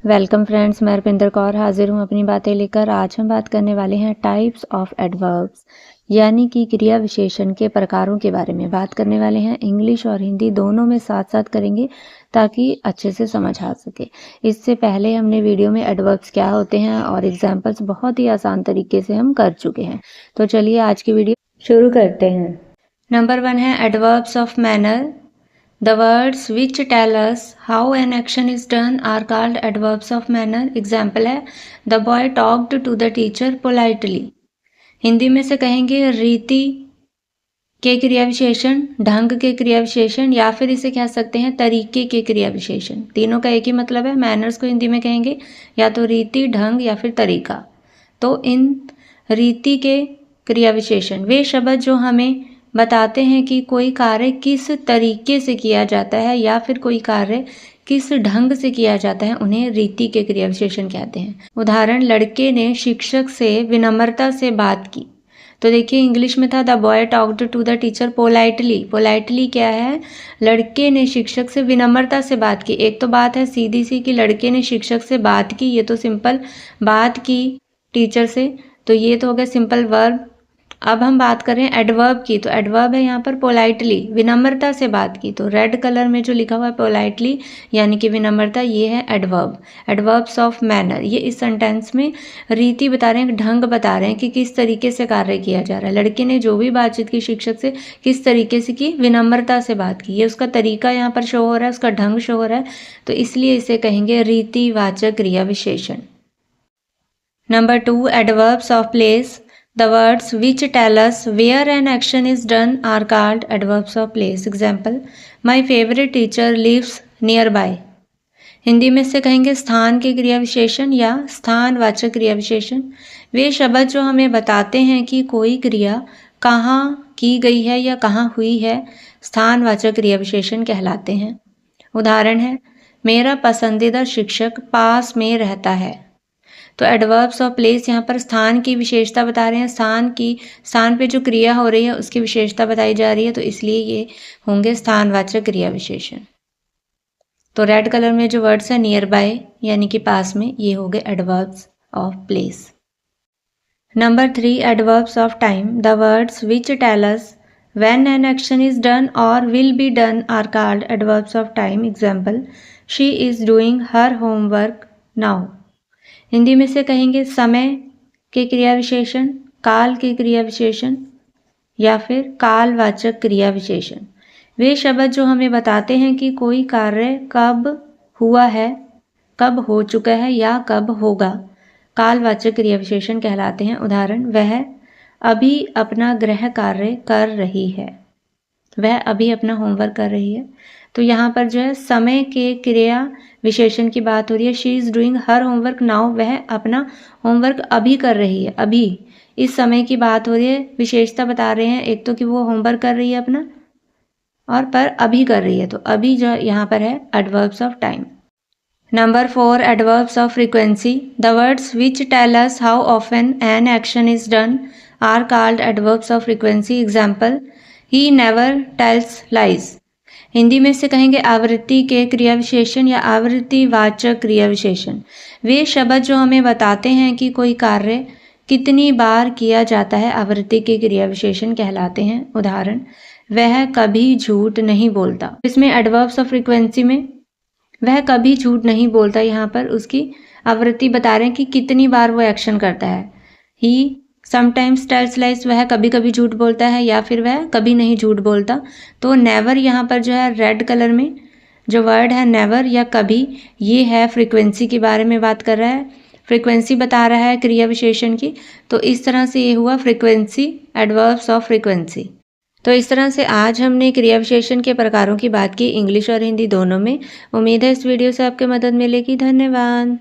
Welcome friends, मैं रविंदर कौर हाजिर हूँ अपनी बातें लेकर। आज हम बात करने वाले हैं टाइप्स ऑफ एडवर्ब्स, यानी कि क्रिया विशेषण के प्रकारों के बारे में बात करने वाले हैं। इंग्लिश और हिंदी दोनों में साथ साथ करेंगे ताकि अच्छे से समझ आ सके। इससे पहले हमने वीडियो में एडवर्ब्स क्या होते हैं और एग्जाम्पल्स बहुत ही आसान तरीके से हम कर चुके हैं। तो चलिए आज की वीडियो शुरू करते हैं। नंबर 1 है adverbs of manner. The words which tell us how an action is done are called adverbs of manner. Example है The boy talked to the teacher politely. Hindi में से कहेंगे रीति के क्रिया विशेषण, ढंग के क्रिया विशेषण, या फिर इसे कह सकते हैं तरीके के क्रिया विशेषण। तीनों का एक ही मतलब है। मैनर्स को हिंदी में कहेंगे या तो रीति, ढंग या फिर तरीका। तो इन रीति के क्रिया विशेषण वे शब्द जो हमें बताते हैं कि कोई कार्य किस तरीके से किया जाता है या फिर कोई कार्य किस ढंग से किया जाता है, उन्हें रीति के क्रिया विशेषण कहते हैं। उदाहरण, लड़के ने शिक्षक से विनम्रता से बात की। तो देखिए इंग्लिश में था the boy talked to the teacher politely. Politely क्या है? लड़के ने शिक्षक से विनम्रता से बात की। एक तो बात है सीधी सी कि लड़के ने शिक्षक से बात की, ये तो सिंपल बात की टीचर से, तो ये तो हो गया सिंपल वर्ब। अब हम बात करें एडवर्ब की, तो एडवर्ब है यहाँ पर पोलाइटली, विनम्रता से बात की। तो रेड कलर में जो लिखा हुआ है पोलाइटली यानी कि विनम्रता, ये है एडवर्ब। एडवर्ब्स ऑफ मैनर, ये इस सेंटेंस में रीति बता रहे हैं, ढंग बता रहे हैं कि किस तरीके से कार्य किया जा रहा है। लड़के ने जो भी बातचीत की शिक्षक से किस तरीके से की, विनम्रता से बात की। ये उसका तरीका यहाँ पर शो हो रहा है, उसका ढंग शो हो रहा है, तो इसलिए इसे कहेंगे रीतिवाचक क्रिया विशेषण। Number 2 adverbs of place. The words which tell us where an action is done are called adverbs of place. Example, my favorite teacher lives nearby. Hindi में से कहेंगे स्थान के क्रिया विशेषण या स्थानवाचक क्रिया विशेषण। वे शब्द जो हमें बताते हैं कि कोई क्रिया कहाँ की गई है या कहाँ हुई है, स्थानवाचक क्रिया विशेषण कहलाते हैं। उदाहरण है, मेरा पसंदीदा शिक्षक पास में रहता है। तो एडवर्ब्स ऑफ प्लेस यहाँ पर स्थान की विशेषता बता रहे हैं, स्थान पे जो क्रिया हो रही है उसकी विशेषता बताई जा रही है, तो इसलिए ये होंगे स्थानवाचक क्रिया विशेषण। तो रेड कलर में जो वर्ड्स है नियर बाय यानी कि पास में, ये हो गए adverbs of place. Number 3 adverbs of time. The words which tell us when an action is done और will be done are called adverbs of time. Example, she is doing her homework now. Hindi में से कहेंगे समय के क्रिया विशेषण, काल के क्रिया विशेषण या फिर कालवाचक क्रिया विशेषण। वे शब्द जो हमें बताते हैं कि कोई कार्य कब हुआ है, कब हो चुका है या कब होगा, कालवाचक क्रिया विशेषण कहलाते हैं। उदाहरण, वह अभी अपना गृह कार्य कर रही है। वह अभी अपना होमवर्क कर रही है। तो यहाँ पर जो है समय के क्रिया विशेषण की बात हो रही है। She is doing her homework now, वह अपना होमवर्क अभी कर रही है, अभी इस समय की बात हो रही है। विशेषता बता रहे हैं, एक तो कि वो होमवर्क कर रही है अपना, और पर अभी कर रही है, तो अभी जो यहाँ पर है adverbs of time. Number 4 adverbs of frequency. The words which tell us how often an action is done are called adverbs of frequency. Example, he never tells lies. Hindi में से कहेंगे आवृत्ति के क्रिया विशेषण या आवृत्तिवाचक क्रिया विशेषण। वे शब्द जो हमें बताते हैं कि कोई कार्य कितनी बार किया जाता है, आवृत्ति के क्रिया विशेषण कहलाते हैं। उदाहरण, वह कभी झूठ नहीं बोलता। इसमें एडवर्ब्स ऑफ फ्रीक्वेंसी में वह कभी झूठ नहीं बोलता, यहाँ पर उसकी आवृत्ति बता रहे हैं कि कितनी बार वो एक्शन करता है। ही समटाइम्स टेल्स लाइज, वह कभी कभी झूठ बोलता है या फिर वह कभी नहीं झूठ बोलता। तो नेवर यहाँ पर जो है रेड कलर में जो वर्ड है नेवर या कभी, ये है फ्रीक्वेंसी के बारे में बात कर रहा है, फ्रीक्वेंसी बता रहा है क्रिया विशेषण की। तो इस तरह से ये हुआ फ्रीक्वेंसी, एडवर्ब्स ऑफ फ्रीक्वेंसी। तो इस तरह से आज हमने क्रिया विशेषण के प्रकारों की बात की, इंग्लिश और हिंदी दोनों में। उम्मीद है इस वीडियो से आपके मदद मिलेगी। धन्यवाद।